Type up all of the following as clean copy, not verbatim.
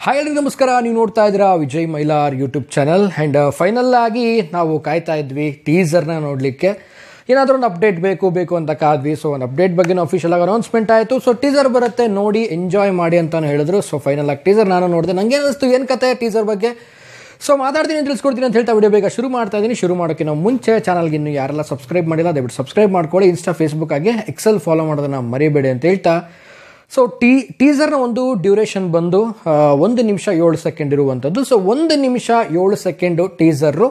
Hi ಎಲ್ಲರಿಗೂ ನಮಸ್ಕಾರ. ನೀವು ನೋಡ್ತಾ ಇದ್ದೀರಾ Vijay Mylar YouTube channel. And final ಆಗಿ ನಾವು ಕಾಯ್ತಾ ಇದ್ವಿ ಟೀಸರ್ನ ನೋಡಲಿಕ್ಕೆ. ಏನಾದರೂ ಒಂದು ಅಪ್ಡೇಟ್ ಬೇಕು ಅಂತ ಕಾದ್ವಿ. ಸೊ ಒಂದು ಅಪ್ಡೇಟ್ ಬಗ್ಗೆ ಅಫಿಷಿಯಲ್ ಆಗಿ ಅನೌನ್ಸ್ಮೆಂಟ್ ಆಯಿತು. ಸೊ ಟೀಸರ್ ಬರುತ್ತೆ, ನೋಡಿ ಎಂಜಾಯ್ ಮಾಡಿ ಅಂತಾನು ಹೇಳಿದ್ರು. ಸೊ ಫೈನಲ್ ಆಗಿ ಟೀಸರ್ ನಾನು ನೋಡಿದೆ. ನನಗೆ ಅನಿಸ್ತು ಏನು ಕತೆ ಟೀಸರ್ ಬಗ್ಗೆ. ಸೊ ಮಾತಾಡ್ತೀನಿ, ತಿಳಿಸ್ಕೊಡ್ತೀನಿ ಅಂತ ಹೇಳ್ತಾ ವಿಡಿಯೋ ಬೇಗ ಶುರು ಮಾಡ್ತಾ ಇದ್ದೀನಿ. ಶುರು ಮಾಡೋಕ್ಕೆ ನಾವು ಮುಂಚೆ ಚಾನಲ್ಗೆ ಇನ್ನೂ ಯಾರೆಲ್ಲ ಸಬ್ಸ್ಕ್ರೈಬ್ ಮಾಡಿಲ್ಲ ದಯವಿಟ್ಟು ಸಬ್ಸ್ಕ್ರೈಬ್ ಮಾಡ್ಕೊಳ್ಳಿ. ಇನ್ಸ್ಟಾ ಫೇಸ್ಬುಕ್ ಆಗಿ ಎಕ್ಸೆಲ್ ಫಾಲೋ ಮಾಡೋದನ್ನು ಮರಿಬೇಡಿ ಅಂತ ಹೇಳ್ತಾ, ಸೊ ಟೀಸರ್ನ ಒಂದು ಡ್ಯೂರೇಷನ್ ಬಂದು 1 ನಿಮಿಷ 7 ಸೆಕೆಂಡ್ ಇರುವಂಥದ್ದು. ಸೊ 1 ನಿಮಿಷ 7 ಸೆಕೆಂಡು ಟೀಸರು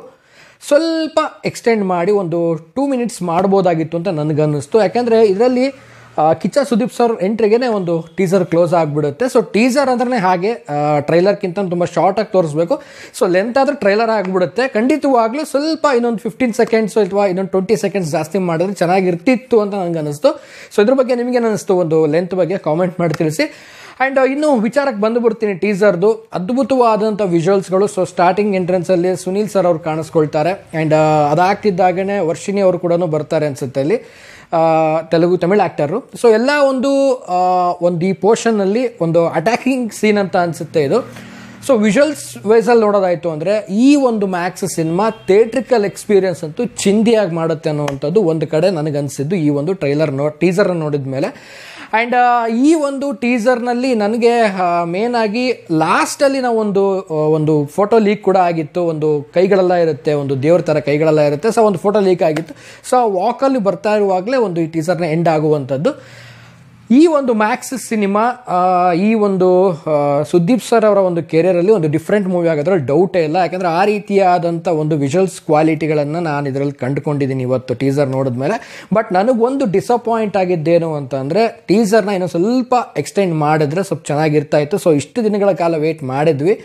ಸ್ವಲ್ಪ ಎಕ್ಸ್ಟೆಂಡ್ ಮಾಡಿ ಒಂದು 2 ಮಿನಿಟ್ಸ್ ಮಾಡ್ಬೋದಾಗಿತ್ತು ಅಂತ ನನಗನ್ನಿಸ್ತು. ಯಾಕೆಂದರೆ ಇದರಲ್ಲಿ ಕಿಚ್ಚ ಸುದೀಪ್ ಸರ್ ಎಂಟ್ರಿಗೇ ಒಂದು ಟೀಸರ್ ಕ್ಲೋಸ್ ಆಗಿಬಿಡುತ್ತೆ. ಸೊ ಟೀಸರ್ ಅಂದ್ರೆ ಹಾಗೆ ಟ್ರೈಲರ್ಗಿಂತ ತುಂಬ ಶಾರ್ಟಾಗಿ ತೋರಿಸ್ಬೇಕು. ಸೊ ಲೆಂತ್ ಆದರೆ ಟ್ರೈಲರ್ ಆಗಿಬಿಡುತ್ತೆ. ಖಂಡಿತವಾಗ್ಲೂ ಸ್ವಲ್ಪ ಇನ್ನೊಂದು 15 ಸೆಕೆಂಡ್ಸು ಅಥವಾ ಇನ್ನೊಂದು 20 ಸೆಕೆಂಡ್ಸ್ ಜಾಸ್ತಿ ಮಾಡಿದ್ರೆ ಚೆನ್ನಾಗಿರ್ತಿತ್ತು ಅಂತ ನನಗೆ ಅನ್ನಿಸ್ತು. ಸೊ ಇದ್ರ ಬಗ್ಗೆ ನಿಮಗೇನು ಅನ್ನಿಸ್ತು ಒಂದು ಲೆಂತ್ ಬಗ್ಗೆ ಕಾಮೆಂಟ್ ಮಾಡಿ ತಿಳಿಸಿ. ಆ್ಯಂಡ್ ಇನ್ನು ವಿಚಾರಕ್ಕೆ ಬಂದುಬಿಡ್ತೀನಿ ಟೀಸರ್ದು. ಅದ್ಭುತವಾದಂಥ ವಿಜುವಲ್ಸ್ಗಳು. ಸೊ ಸ್ಟಾರ್ಟಿಂಗ್ ಎಂಟ್ರೆನ್ಸಲ್ಲಿ ಸುನೀಲ್ ಸರ್ ಅವರು ಕಾಣಿಸ್ಕೊಳ್ತಾರೆ. ಆ್ಯಂಡ್ ಅದಾಗ್ತಿದ್ದಾಗೇ ವರ್ಷಿಣಿ ಅವರು ಕೂಡ ಬರ್ತಾರೆ ಅನಿಸುತ್ತೆ ಅಲ್ಲಿ, ತಮಿಳ್ ಆ್ಯಕ್ಟರು. ಸೊ ಎಲ್ಲ ಒಂದು ಈ ಪೋರ್ಷನ್ನಲ್ಲಿ ಒಂದು ಅಟ್ಯಾಕಿಂಗ್ ಸೀನ್ ಅಂತ ಅನಿಸುತ್ತೆ ಇದು. ಸೊ ವಿಜುವಲ್ಸ್ ವೈಸಲ್ಲಿ ನೋಡೋದಾಯಿತು ಅಂದರೆ ಈ ಒಂದು ಮ್ಯಾಕ್ಸ್ ಸಿನಿಮಾ ಥಿಯೇಟ್ರಿಕಲ್ ಎಕ್ಸ್ಪೀರಿಯನ್ಸ್ ಅಂತೂ ಚಿಂದಿಯಾಗಿ ಮಾಡುತ್ತೆ ಅನ್ನೋವಂಥದ್ದು ಒಂದು ಕಡೆ ನನಗನ್ಸಿದ್ದು ಈ ಒಂದು ಟೀಸರ್ನ ನೋಡಿದ ಮೇಲೆ. ಆ್ಯಂಡ್ ಈ ಒಂದು ಟೀಸರ್ನಲ್ಲಿ ನನಗೆ ಮೇನ್ ಆಗಿ ಲಾಸ್ಟಲ್ಲಿ ನಾವು ಒಂದು ಫೋಟೋ ಲೀಕ್ ಕೂಡ ಆಗಿತ್ತು. ಒಂದು ಕೈಗಳೆಲ್ಲ ಇರುತ್ತೆ, ಒಂದು ದೇವ್ರ ಥರ ಕೈಗಳೆಲ್ಲ ಇರುತ್ತೆ. ಸೊ ಒಂದು ಫೋಟೋ ಲೀಕ್ ಆಗಿತ್ತು. ಸೊ ಆ ವಾಕಲ್ಲಿ ಬರ್ತಾ ಇರುವಾಗಲೇ ಒಂದು ಈ ಟೀಸರ್ನ ಎಂಡ್ ಆಗುವಂಥದ್ದು. ಈ ಒಂದು ಮ್ಯಾಕ್ಸ್ ಸಿನಿಮಾ ಈ ಒಂದು ಸುದೀಪ್ ಸರ್ ಅವರ ಒಂದು ಕೆರಿಯರಲ್ಲಿ ಒಂದು ಡಿಫ್ರೆಂಟ್ ಮೂವಿ ಆಗೋದ್ರಲ್ಲಿ ಡೌಟೇ ಇಲ್ಲ. ಯಾಕೆಂದರೆ ಆ ರೀತಿಯಾದಂಥ ಒಂದು ವಿಜುವಲ್ಸ್ ಕ್ವಾಲಿಟಿಗಳನ್ನು ನಾನು ಇದರಲ್ಲಿ ಕಂಡುಕೊಂಡಿದ್ದೀನಿ ಇವತ್ತು ಟೀಸರ್ ನೋಡಿದ್ಮೇಲೆ. ಬಟ್ ನನಗೊಂದು ಡಿಸಪಾಯಿಂಟ್ ಆಗಿದ್ದೇನು ಅಂತಂದರೆ ಟೀಸರ್ನ ಇನ್ನೂ ಸ್ವಲ್ಪ ಎಕ್ಸ್ಟೆಂಡ್ ಮಾಡಿದ್ರೆ ಸ್ವಲ್ಪ ಚೆನ್ನಾಗಿರ್ತಾ ಇತ್ತು. ಸೊ ಇಷ್ಟು ದಿನಗಳ ಕಾಲ ವೇಟ್ ಮಾಡಿದ್ವಿ.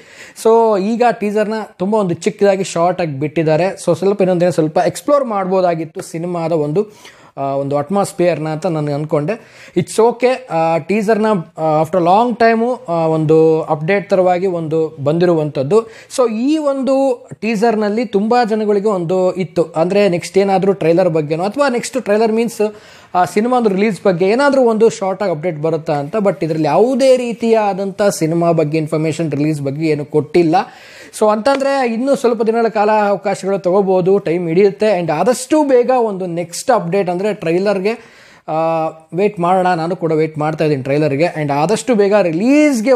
ಸೊ ಈಗ ಟೀಸರ್ನ ತುಂಬ ಒಂದು ಚಿಕ್ಕದಾಗಿ ಶಾರ್ಟಾಗಿ ಬಿಟ್ಟಿದ್ದಾರೆ. ಸೊ ಸ್ವಲ್ಪ ಇನ್ನೊಂದಿನ ಸ್ವಲ್ಪ ಎಕ್ಸ್ಪ್ಲೋರ್ ಮಾಡ್ಬೋದಾಗಿತ್ತು ಸಿನಿಮಾದ ಒಂದು ಅಟ್ಮಾಸ್ಫಿಯರ್ನ ಅಂತ ನಾನು ಅಂದ್ಕೊಂಡೆ. It's okay. ಟೀಸರ್ನ ಆಫ್ಟರ್ ಲಾಂಗ್ ಟೈಮು ಒಂದು ಅಪ್ಡೇಟ್ ಥರವಾಗಿ ಒಂದು ಬಂದಿರುವಂಥದ್ದು. ಸೊ ಈ ಒಂದು ಟೀಸರ್ನಲ್ಲಿ ತುಂಬ ಜನಗಳಿಗೆ ಒಂದು ಇತ್ತು, ಅಂದರೆ ನೆಕ್ಸ್ಟ್ ಏನಾದರೂ ಟ್ರೈಲರ್ ಬಗ್ಗೆನೋ ಅಥವಾ ನೆಕ್ಸ್ಟ್ ಟ್ರೈಲರ್ ಮೀನ್ಸ್ ಸಿನಿಮಾದ ರಿಲೀಸ್ ಬಗ್ಗೆ ಏನಾದರೂ ಒಂದು ಶಾರ್ಟಾಗಿ ಅಪ್ಡೇಟ್ ಬರುತ್ತಾ ಅಂತ. ಬಟ್ ಇದರಲ್ಲಿ ಯಾವುದೇ ರೀತಿಯಾದಂಥ ಸಿನಿಮಾ ಬಗ್ಗೆ ಇನ್ಫಾರ್ಮೇಷನ್ ರಿಲೀಸ್ ಬಗ್ಗೆ ಏನು ಕೊಟ್ಟಿಲ್ಲ. ಸೊ ಅಂತಂದರೆ ಇನ್ನೂ ಸ್ವಲ್ಪ ದಿನಗಳ ಕಾಲ ಅವಕಾಶಗಳು ತೊಗೋಬೋದು, ಟೈಮ್ ಹಿಡಿಯುತ್ತೆ. ಆ್ಯಂಡ್ ಆದಷ್ಟು ಬೇಗ ಒಂದು ನೆಕ್ಸ್ಟ್ ಅಪ್ಡೇಟ್ ಅಂದರೆ ಟ್ರೈಲರ್ಗೆ ವೇಟ್ ಮಾಡೋಣ. ನಾನು ಕೂಡ ವೇಟ್ ಮಾಡ್ತಾ ಇದ್ದೀನಿ ಟ್ರೈಲರ್ಗೆ. ಆ್ಯಂಡ್ ಆದಷ್ಟು ಬೇಗ ರಿಲೀಸ್ಗೆ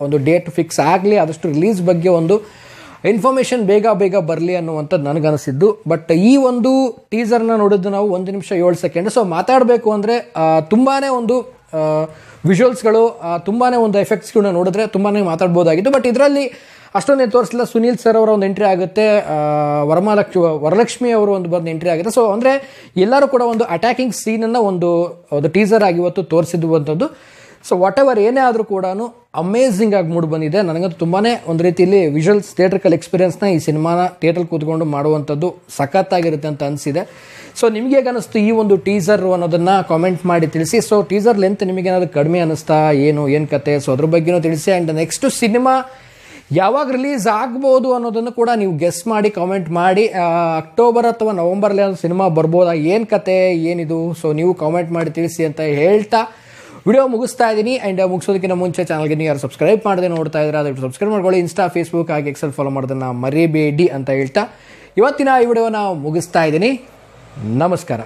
ಒಂದು ಡೇಟ್ ಫಿಕ್ಸ್ ಆಗಲಿ, ಆದಷ್ಟು ರಿಲೀಸ್ ಬಗ್ಗೆ ಒಂದು ಇನ್ಫಾರ್ಮೇಷನ್ ಬೇಗ ಬರಲಿ ಅನ್ನುವಂಥದ್ದು ನನಗನಿಸಿದ್ದು. ಬಟ್ ಈ ಒಂದು ಟೀಸರ್ನ ನೋಡಿದ್ದು ನಾವು 1 ನಿಮಿಷ 7 ಸೆಕೆಂಡ್. ಸೊ ಮಾತಾಡಬೇಕು ಅಂದರೆ ತುಂಬಾ ಒಂದು ವಿಜುವಲ್ಸ್ಗಳು, ತುಂಬಾ ಒಂದು ಎಫೆಕ್ಟ್ಸ್ಗಳನ್ನ ನೋಡಿದ್ರೆ ತುಂಬಾ ಮಾತಾಡ್ಬೋದಾಗಿತ್ತು. ಬಟ್ ಇದರಲ್ಲಿ ಅಷ್ಟೊಂದೇನು ತೋರಿಸಲಿಲ್ಲ. ಸುನೀಲ್ ಸರ್ ಅವರ ಒಂದು ಎಂಟ್ರಿ ಆಗುತ್ತೆ, ವರಲಕ್ಷ್ಮಿ ಅವರು ಒಂದು ಬಂದು ಎಂಟ್ರಿ ಆಗುತ್ತೆ. ಸೊ ಅಂದರೆ ಎಲ್ಲರೂ ಕೂಡ ಒಂದು ಅಟ್ಯಾಕಿಂಗ್ ಸೀನನ್ನು ಒಂದು ಟೀಸರ್ ಆಗಿ ಇವತ್ತು ತೋರಿಸಿರುವಂಥದ್ದು. ಸೊ ವಾಟ್ ಎವರ್ ಏನೇ ಆದರೂ ಕೂಡ ಅಮೇಝಿಂಗ್ ಆಗಿ ಮೂಡ್ ಬಂದಿದೆ. ನನಗಂತೂ ತುಂಬಾ ಒಂದು ರೀತಿಯಲ್ಲಿ ವಿಜುವಲ್ಸ್ ಥಿಯೇಟ್ರಿಕಲ್ ಎಕ್ಸ್ಪೀರಿಯನ್ಸ್ನ ಈ ಸಿನಿಮಾನ ಥಿಯೇಟ್ರಲ್ಲಿ ಕೂತ್ಕೊಂಡು ಮಾಡುವಂಥದ್ದು ಸಖತ್ತಾಗಿರುತ್ತೆ ಅಂತ ಅನಿಸಿದೆ. ಸೊ ನಿಮಗೆ ಹೇಗೆ ಅನ್ನಿಸ್ತು ಈ ಒಂದು ಟೀಸರ್ ಅನ್ನೋದನ್ನು ಕಾಮೆಂಟ್ ಮಾಡಿ ತಿಳಿಸಿ. ಸೊ ಟೀಸರ್ ಲೆಂತ್ ನಿಮಗೇನಾದರೂ ಕಡಿಮೆ ಅನ್ನಿಸ್ತಾ, ಏನು ಕತೆ, ಸೊ ಅದ್ರ ಬಗ್ಗೆನೂ ತಿಳಿಸಿ. ಆ್ಯಂಡ್ ನೆಕ್ಸ್ಟ್ ಸಿನಿಮಾ ಯಾವಾಗ ರಿಲೀಸ್ ಆಗ್ಬೋದು ಅನ್ನೋದನ್ನು ಕೂಡ ನೀವು ಗೆಸ್ ಮಾಡಿ ಕಾಮೆಂಟ್ ಮಾಡಿ. ಅಕ್ಟೋಬರ್ ಅಥವಾ ನವಂಬರಲ್ಲಿ ಒಂದು ಸಿನಿಮಾ ಬರ್ಬೋದಾ, ಏನು ಕತೆ ಏನಿದು, ಸೊ ನೀವು ಕಾಮೆಂಟ್ ಮಾಡಿ ತಿಳಿಸಿ ಅಂತ ಹೇಳ್ತಾ ವಿಡಿಯೋ ಮುಗಿಸ್ತಾ ಇದ್ದೀನಿ. ಆ್ಯಂಡ್ ಮುಗಿಸೋದಕ್ಕಿಂತ ಮುಂಚೆ ಚಾನಲ್ಗೆ ನೀವು ಯಾರು ಸಬ್ಸ್ಕ್ರೈಬ್ ಮಾಡದೆ ನೋಡ್ತಾ ಇದ್ರೆ ಅದಕ್ಕೆ ಸಬ್ಸ್ಕ್ರೈಬ್ ಮಾಡ್ಕೊಳ್ಳಿ. ಇನ್ಸ್ಟಾ ಫೇಸ್ಬುಕ್ ಹಾಗೆ ಎಕ್ಸೆಲ್ ಫಾಲೋ ಮಾಡೋದನ್ನು ಮರಿಬೇಡಿ ಅಂತ ಹೇಳ್ತಾ ಇವತ್ತಿನ ಈ ವಿಡಿಯೋನ ಮುಗಿಸ್ತಾ ಇದ್ದೀನಿ. ನಮಸ್ಕಾರ.